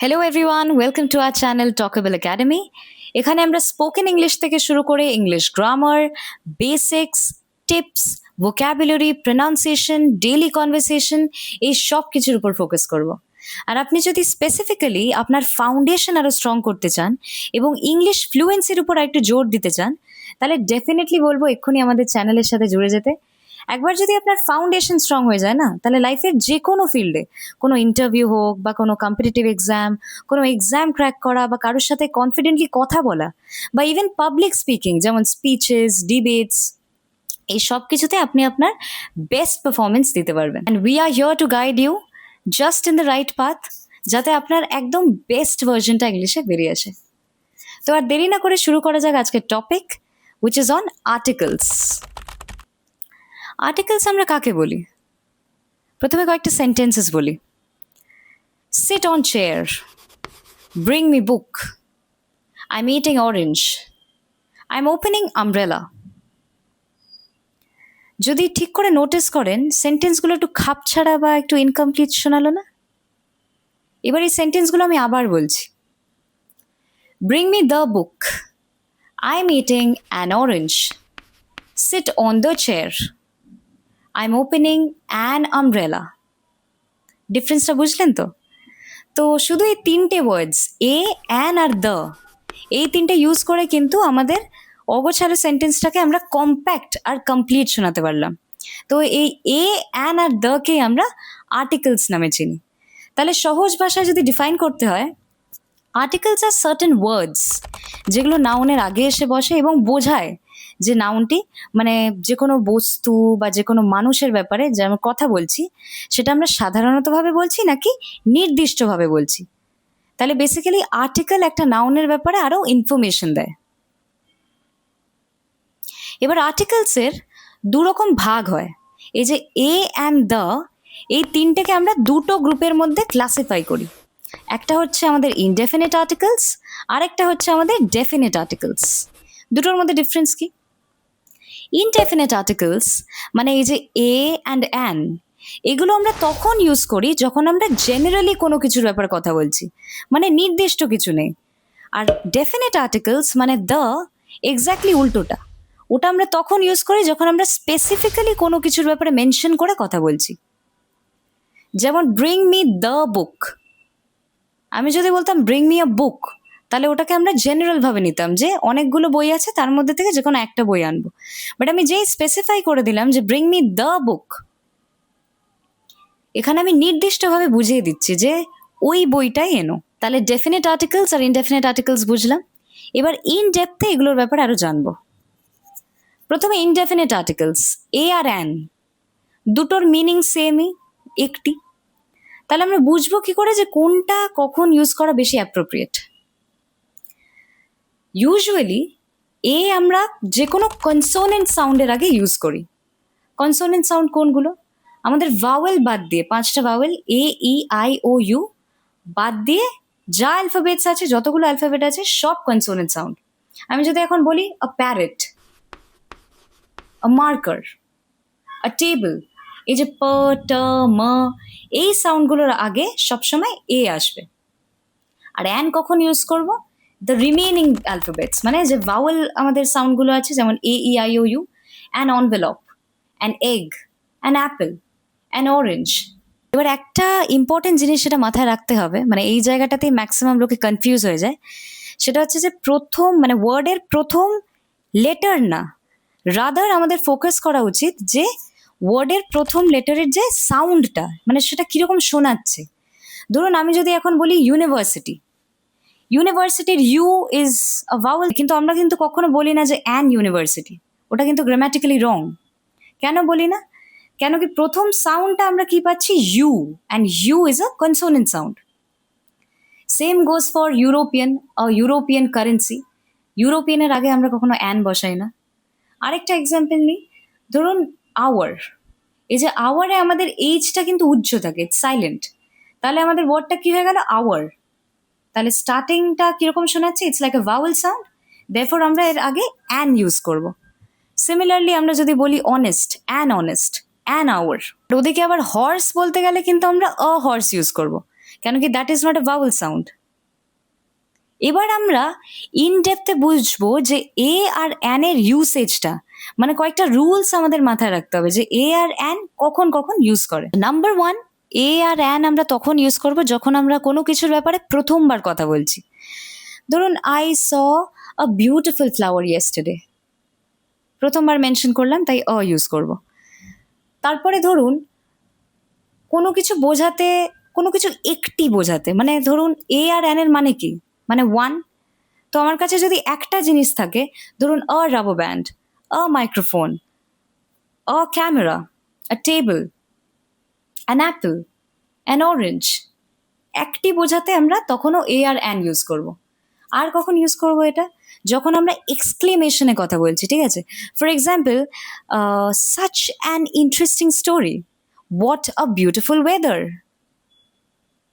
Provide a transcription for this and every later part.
Hello everyone, welcome to our channel talkable academy. এখানে আমরা spoken English থেকে শুরু করে English grammar, basics, tips, vocabulary, pronunciation, daily conversation এই সব কিছুর উপর ফোকাস করব। আর আপনি যদি স্পেসিফিক্যালি আপনার ফাউন্ডেশন আরও স্ট্রং করতে চান এবং ইংলিশ ফ্লুয়েন্সির উপর একটু জোর দিতে চান, তাহলে ডেফিনেটলি বলবো এক্ষুনি আমাদের চ্যানেলের সাথে জুড়ে যেতে। একবার যদি আপনার ফাউন্ডেশন স্ট্রং হয়ে যায় না, তাহলে লাইফের যে কোনো ফিল্ডে, কোনো ইন্টারভিউ হোক বা কোনো কম্পিটিটিভ এক্সাম, কোনো এক্সাম ক্র্যাক করা বা কারোর সাথে কনফিডেন্টলি কথা বলা বা ইভেন পাবলিক স্পিকিং যেমন স্পিচেস, ডিবেটস, এই সব কিছুতে আপনি আপনার বেস্ট পারফরমেন্স দিতে পারবেন। And we are here to guide you just in the right path, যাতে আপনার একদম বেস্ট ভার্জনটা ইংলিশে বেরিয়ে আসে। তো আর দেরি না করে শুরু করা যাক আজকের topic, which is on articles. Articles আমরা কাকে বলি? প্রথমে কয়েকটা সেন্টেন্সেস বলি। Sit on chair, bring me book, I am eating orange, I am opening umbrella. যদি ঠিক করে নোটিস করেন, সেন্টেন্সগুলো একটু খাপছাড়া বা একটু ইনকমপ্লিট শোনালো না? এবার এই সেন্টেন্সগুলো আমি আবার বলছি। Bring me the book, I am eating an orange, sit on the chair, I am opening an umbrella. ডিফারেন্সটা বুঝলেন তো? তো শুধু এই তিনটে ওয়ার্ডস এ, অ্যান আর দ্য, এই তিনটে ইউজ করে কিন্তু আমাদের অগোছালো সেন্টেন্সটাকে আমরা কম্প্যাক্ট আর কমপ্লিট শোনাতে পারলাম। তো এই এ, অ্যান আর দ্যকে আমরা আর্টিকেলস নামে চিনি। তাহলে সহজ ভাষায় যদি ডিফাইন করতে হয়, আর্টিকেলস আর সার্টেন ওয়ার্ডস যেগুলো নাউনের আগে এসে বসে এবং বোঝায় যে নাউনটি মানে যে কোনো বস্তু বা যে কোনো মানুষের ব্যাপারে যেমন কথা বলছি, সেটা আমরা সাধারণতভাবে বলছি নাকি নির্দিষ্টভাবে বলছি। তাহলে বেসিক্যালি আর্টিকেল একটা নাউনের ব্যাপারে আরও ইনফরমেশন দেয়। এবার আর্টিকেলসের দুরকম ভাগ হয়। এই যে এ অ্যান্ড দ্য, এই তিনটেকে আমরা দুটো গ্রুপের মধ্যে ক্লাসিফাই করি। একটা হচ্ছে আমাদের ইনডেফিনিট আর্টিকেলস, আর একটা হচ্ছে আমাদের ডেফিনিট আর্টিকেলস। দুটোর মধ্যে ডিফারেন্স কি? ইনডেফিনিট আর্টিকেলস মানে এই যে এ অ্যান্ড অ্যান, এগুলো আমরা তখন ইউজ করি যখন আমরা জেনারেলি কোনো কিছুর ব্যাপারে কথা বলছি, মানে নির্দিষ্ট কিছু নেই। আর ডেফিনিট আর্টিকেলস মানে দ্য, এক্স্যাক্টলি উল্টোটা। ওটা আমরা তখন ইউজ করি যখন আমরা স্পেসিফিক্যালি কোনো কিছুর ব্যাপারে মেনশন করে কথা বলছি। যেমন ব্রিং মি দ্য বুক, আমি যদি বলতাম ব্রিং মি আ বুক, তাহলে ওটাকে আমরা জেনারেলভাবে নিতাম যে অনেকগুলো বই আছে, তার মধ্যে থেকে যে কোনো একটা বই আনবো। বাট আমি যেই স্পেসিফাই করে দিলাম যে ব্রিং মি দ্য বুক, এখানে আমি নির্দিষ্টভাবে বুঝিয়ে দিচ্ছি যে ওই বইটাই এনো। তাহলে ডেফিনিট আর্টিকেলস আর ইনডেফিনিট আর্টিকেলস বুঝলাম। এবার ইন ডেপথে এগুলোর ব্যাপারে আরও জানবো। প্রথমে ইনডেফিনিট আর্টিকেলস, এ আর অ্যান, দুটোর মিনিং সেমই, একটি। তাহলে আমরা বুঝবো কি করে যে কোনটা কখন ইউজ করা বেশি অ্যাপ্রোপ্রিয়েট? ইউজুয়ালি এ আমরা যে কোনো কনসোনেন্ট সাউন্ডের আগে ইউজ করি। কনসোনেন্ট সাউন্ড কোনগুলো? আমাদের ভাওয়েল বাদ দিয়ে, 5টা vowel A, E, I, O, U বাদ দিয়ে যা অ্যালফাবেটস আছে, যতগুলো অ্যালফাবেট আছে সব কনসোনেন্ট সাউন্ড। আমি যদি এখন বলি a parrot, a marker, a table, এই যে প, ট, ম, এই সাউন্ডগুলোর আগে সবসময় এ আসবে। আর অ্যান কখন ইউজ করব? দ্য রিমেনিং অ্যালফাবেটস, মানে যে ভাওয়েল আমাদের সাউন্ডগুলো আছে, যেমন A, E, I, O, U, an envelope, an egg, an apple, an orange. এবার একটা ইম্পর্টেন্ট জিনিস সেটা মাথায় রাখতে হবে, মানে এই জায়গাটাতেই ম্যাক্সিমাম লোকে কনফিউজ হয়ে যায়। সেটা হচ্ছে যে প্রথম মানে ওয়ার্ডের প্রথম লেটার না, রাদার আমাদের ফোকাস করা উচিত যে ওয়ার্ডের প্রথম লেটারের যে সাউন্ডটা, মানে সেটা কীরকম শোনাচ্ছে। ধরুন আমি যদি এখন বলি ইউনিভার্সিটি, ইউনিভার্সিটির ইউ ইজ আ ভাওয়েল, কিন্তু আমরা কিন্তু কখনো বলি না যে অ্যান ইউনিভার্সিটি। ওটা কিন্তু গ্রামাটিক্যালি রং। কেন বলি না? কেন কি প্রথম সাউন্ডটা আমরা কি পাচ্ছি? U, and U is a consonant sound. Same goes for European, European currency, ইউরোপিয়ানের আগে আমরা কখনো অ্যান বসাই না। আরেকটা এক্সাম্পল নিই, ধরুন আওয়ার, এই যে আওয়ারে আমাদের এইচটা কিন্তু উজ্জ্ব থাকে, সাইলেন্ট। তাহলে আমাদের ওয়ার্ডটা কি হয়ে গেল? আওয়ার। তাহলে স্টার্টিংটা কিরকম শোনাচ্ছে? It's like a vowel sound, therefore আমরা এর আগে অ্যান ইউজ করব। সিমিলারলি আমরা যদি বলি honest, an honest, an hour. ওদিকে আবার হর্স বলতে গেলে কিন্তু আমরা আ হর্স ইউজ করব, কেন কি that is not a vowel sound. এবার আমরা ইন ডেপথে বুঝবো যে এ আর অ্যান এর ইউসেজটা, মানে কয়েকটা রুলস আমাদের মাথায় রাখতে হবে যে এ আর অ্যান কখন কখন ইউজ করে। নাম্বার ওয়ান, এ আর অ্যান আমরা তখন ইউজ করব যখন আমরা কোনো কিছুর ব্যাপারে প্রথমবার কথা বলছি। ধরুন I saw a beautiful flower yesterday, প্রথমবার মেনশন করলাম তাই ইউজ করব। তারপরে ধরুন কোনো কিছু বোঝাতে, কোনো কিছু একটি বোঝাতে, মানে ধরুন এ আর অ্যান এর মানে কি, মানে ওয়ান। তো আমার কাছে যদি একটা জিনিস থাকে, ধরুন a rubber band, a microphone, a camera, a table, an apple, an orange, একটি বোঝাতে আমরা তখনও এ আর অ্যান ইউজ করব। আর কখন ইউজ করব এটা, যখন আমরা এক্সক্লেমেশনে কথা বলছি, ঠিক আছে। For example, such an interesting story, what a beautiful weather,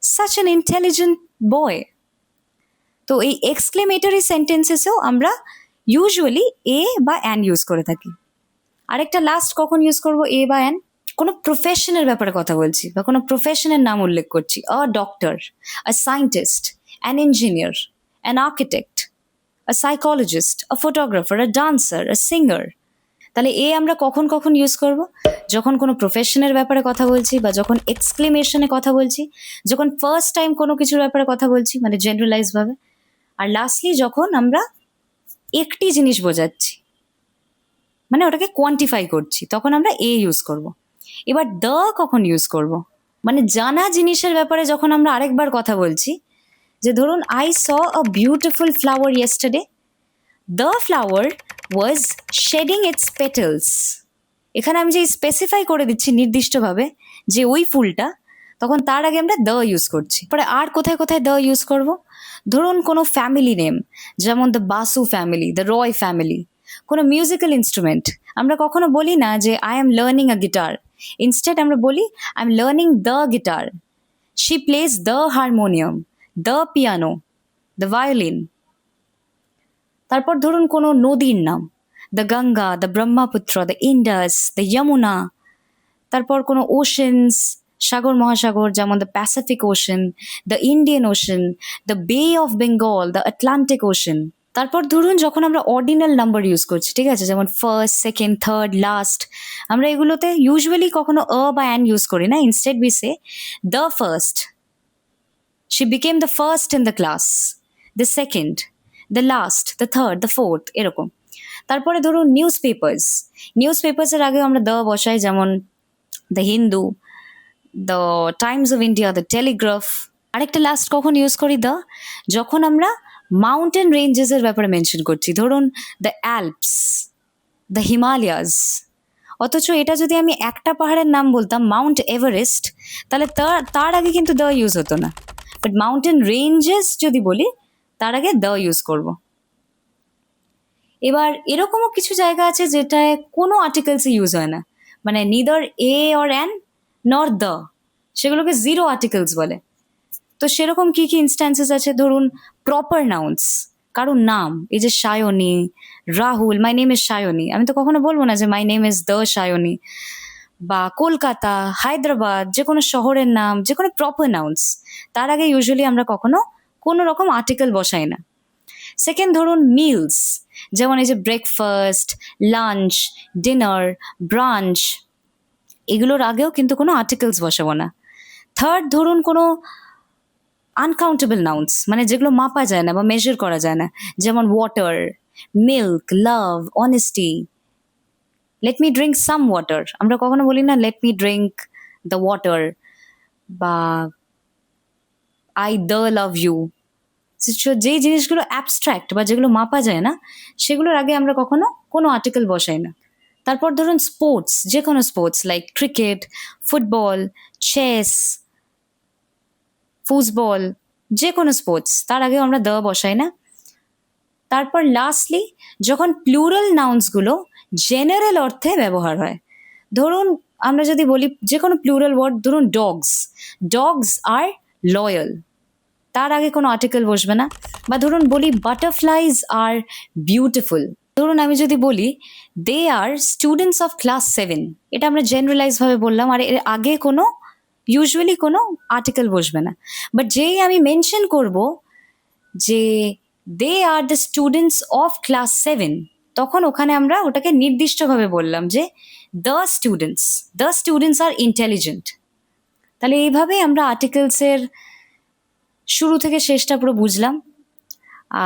such an intelligent বয়। তো এই এক্সক্লেমেটরি সেন্টেন্সেসেও আমরা ইউজুয়ালি এ বা অ্যান ইউজ করে থাকি। আরেকটা লাস্ট কখন ইউজ করব এ বা অ্যান, কোনো প্রফেশনের ব্যাপারে কথা বলছি বা কোনো প্রফেশনের নাম উল্লেখ করছি, a doctor, a scientist, an engineer, an architect, a psychologist, a photographer, a dancer, a singer. তাহলে এ আমরা কখন কখন ইউজ করব, যখন কোনো প্রফেশনের ব্যাপারে কথা বলছি বা যখন এক্সক্লেমেশনে কথা বলছি, যখন ফার্স্ট টাইম কোনো কিছুর ব্যাপারে কথা বলছি মানে জেনারেলাইজ ভাবে, আর লাস্টলি যখন আমরা একটি জিনিস বোঝাচ্ছি মানে ওটাকে কোয়ান্টিফাই করছি, তখন আমরা এ ইউজ করব। এবার দ্য কখন ইউজ করব, মানে জানা জিনিসের ব্যাপারে যখন আমরা আরেকবার কথা বলছি, যে ধরুন I saw a beautiful flower yesterday, the flower was shedding its petals. এখানে আমি যে স্পেসিফাই করে দিচ্ছি নির্দিষ্টভাবে যে ওই ফুলটা, তখন তার আগে আমরা দ্য ইউজ করছি। পরে আর কোথায় কোথায় দ্য ইউজ করব, ধরুন কোনো ফ্যামিলি নেম, যেমন the Basu family, the Roy family. কোনো মিউজিক্যাল ইনস্ট্রুমেন্ট, আমরা কখনো বলি না যে I am learning a guitar, instead আমরা বলি I am learning the guitar, she plays the harmonium, the piano, the violin. তারপর ধরুন কোনো নদীর নাম, the Ganga, the Brahmaputra, the Indus, the Yamuna. তারপর কোনো ওশেন্স, সাগর মহাসাগর, যেমন the Pacific Ocean, the Indian Ocean, the bay of Bengal, the Atlantic ocean. তারপর ধরুন যখন আমরা অর্ডিনাল নাম্বার ইউজ করছি, ঠিক আছে, যেমন ফার্স্ট, সেকেন্ড, থার্ড, লাস্ট, আমরা এগুলোতে ইউজুয়ালি কখনো বা অ্যান ইউজ করি না, instead we say the first, she became the first in the class, the second, the last, the third, the fourth, এরকম। তারপরে ধরুন নিউজ পেপার্স, নিউজ পেপার্সের আগেও আমরা দ্য বসাই, যেমন the Hindu, the Times of India, the Telegraph. আরেকটা last কখন use করি দ্য, যখন আমরা মাউন্টেন রেঞ্জেসের ব্যাপারে মেনশন করছি, ধরুন দ্য অ্যালপস, দ্য হিমালয়াস। অথচ এটা যদি আমি একটা পাহাড়ের নাম বলতাম মাউন্ট এভারেস্ট, তাহলে তার আগে কিন্তু দ্য ইউজ হতো না। বাট মাউন্টেন রেঞ্জেস যদি বলি, তার আগে দ্য ইউজ করব। এবার এরকমও কিছু জায়গা আছে যেটায় কোনো আর্টিকেলসই ইউজ হয় না, মানে নিদার এ অর অ্যান নর দ্য, সেগুলোকে জিরো আর্টিকেলস বলে। তো সেরকম কি কি ইনস্ট্যান্সেস আছে, ধরুন প্রপার নাউন্স, কারোর নাম, এই যে Sayani, Rahul, my name is Sayani, আমি তো কখনো বলবো না যে my name is the Sayani. বা কলকাতা, হায়দ্রাবাদ, যে কোনো শহরের নাম, যে কোনো প্রপার নাউন্স, তার আগে ইউজুয়ালি আমরা কখনো কোনো রকম আর্টিকেল বসাই না। সেকেন্ড ধরুন মিলস, যেমন এই যে ব্রেকফাস্ট, লাঞ্চ, ডিনার, ব্রাঞ্চ, এগুলোর আগেও কিন্তু কোনো আর্টিকেলস বসাবো না। থার্ড ধরুন কোনো আনকাউন্টেবল নাউন্স, মানে যেগুলো মাপা যায় না বা মেজার করা যায় না, যেমন water, milk, love, honesty. Let me drink some water, আমরা কখনো বলি না let me drink the water, বা আই দ্য লাভ ইউ। যেই জিনিসগুলো অ্যাবস্ট্র্যাক্ট বা যেগুলো মাপা যায় না, সেগুলোর আগে আমরা কখনো কোনো আর্টিকেল বসাই না। তারপর ধরুন স্পোর্টস, যে কোনো sports like cricket, football, chess, football, যে কোনো স্পোর্টস, তার আগেও আমরা দ্য বসাই না। তারপর লাস্টলি যখন প্লুরাল নাউন্সগুলো জেনারেল অর্থে ব্যবহার হয়, ধরুন আমরা যদি বলি যে কোনো প্লুরাল ওয়ার্ড, ধরুন ডগস, ডগস আর লয়াল, তার আগে কোনো আর্টিকেল বসবে না। বা ধরুন বলি বাটারফ্লাইজ আর বিউটিফুল, ধরুন আমি যদি বলি দে আর স্টুডেন্টস অফ ক্লাস 7, এটা আমরা জেনারেলাইজ ভাবে বললাম, আর এর আগে কোনো ইউজুয়ালি কোনো আর্টিকেল বসবে না, বাট যেই আমি মেনশন করব যে they are the students of class 7, তখন ওখানে আমরা ওটাকে নির্দিষ্টভাবে বললাম যে দ্য স্টুডেন্টস আর ইন্টেলিজেন্ট। তাহলে এইভাবে আমরা আর্টিকেলসের শুরু থেকে শেষটা পুরো বুঝলাম,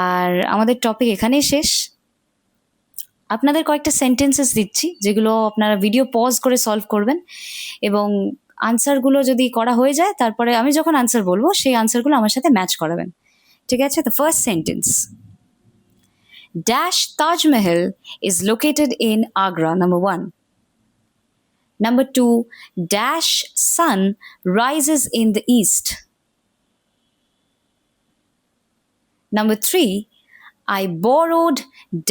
আর আমাদের টপিক এখানেই শেষ। আপনাদের কয়েকটা সেন্টেন্সেস দিচ্ছি যেগুলো আপনারা ভিডিও পজ করে সলভ করবেন, এবং আনসারগুলো যদি করা হয়ে যায় তারপরে আমি যখন আনসার বলবো সেই আনসারগুলো আমার সাথে ম্যাচ করাবেন, ঠিক আছে? The first sentence, dash Taj Mahal is located in Agra, number 1. Number 2, dash sun rises in the east. Number 3, I borrowed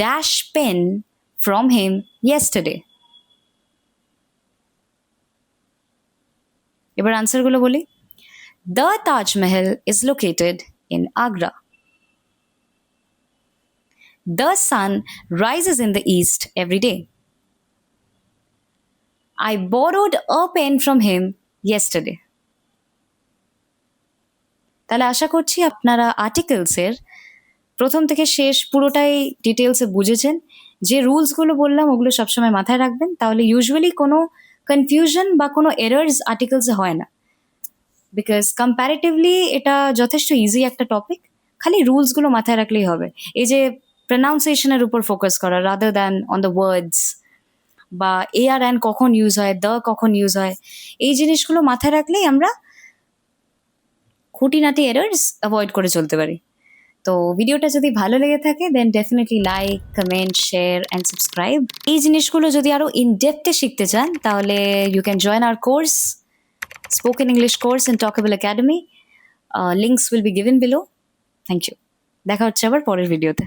dash pen from him yesterday. এবার আনসারগুলো বলি। The Taj Mahal is located in Agra. The sun rises in the east every day. I borrowed a pen from him yesterday. তাহলে আশা করছি আপনারা আর্টিকেলসের প্রথম থেকে শেষ পুরোটাই ডিটেলসে বুঝেছেন। যে রুলসগুলো বললাম ওগুলো সবসময় মাথায় রাখবেন, তাহলে ইউজুয়ালি কোনো কনফিউশন বা কোনো এরার্স আর্টিকেলসে হয় না, বিকজ কম্প্যারেটিভলি এটা যথেষ্ট ইজি একটা টপিক। খালি রুলসগুলো মাথায় রাখলেই হবে। এই যে প্রনাউন্সিয়েশনের উপর ফোকাস করা rather than on the words, বা এ আর অ্যান কখন ইউজ হয়, দ্য কখন ইউজ হয়, এই জিনিসগুলো মাথায় রাখলেই আমরা খুঁটিনাটি এরার্স অ্যাভয়েড করে চলতে পারি। তো ভিডিওটা যদি ভালো লেগে থাকে then definitely like, comment, share and subscribe. এই জিনিসগুলো যদি আরও ইনডেপথে শিখতে চান তাহলে you can join our course, spoken English course in talkable academy. Links will be given below. Thank you. দেখা হচ্ছে আবার পরের ভিডিওতে।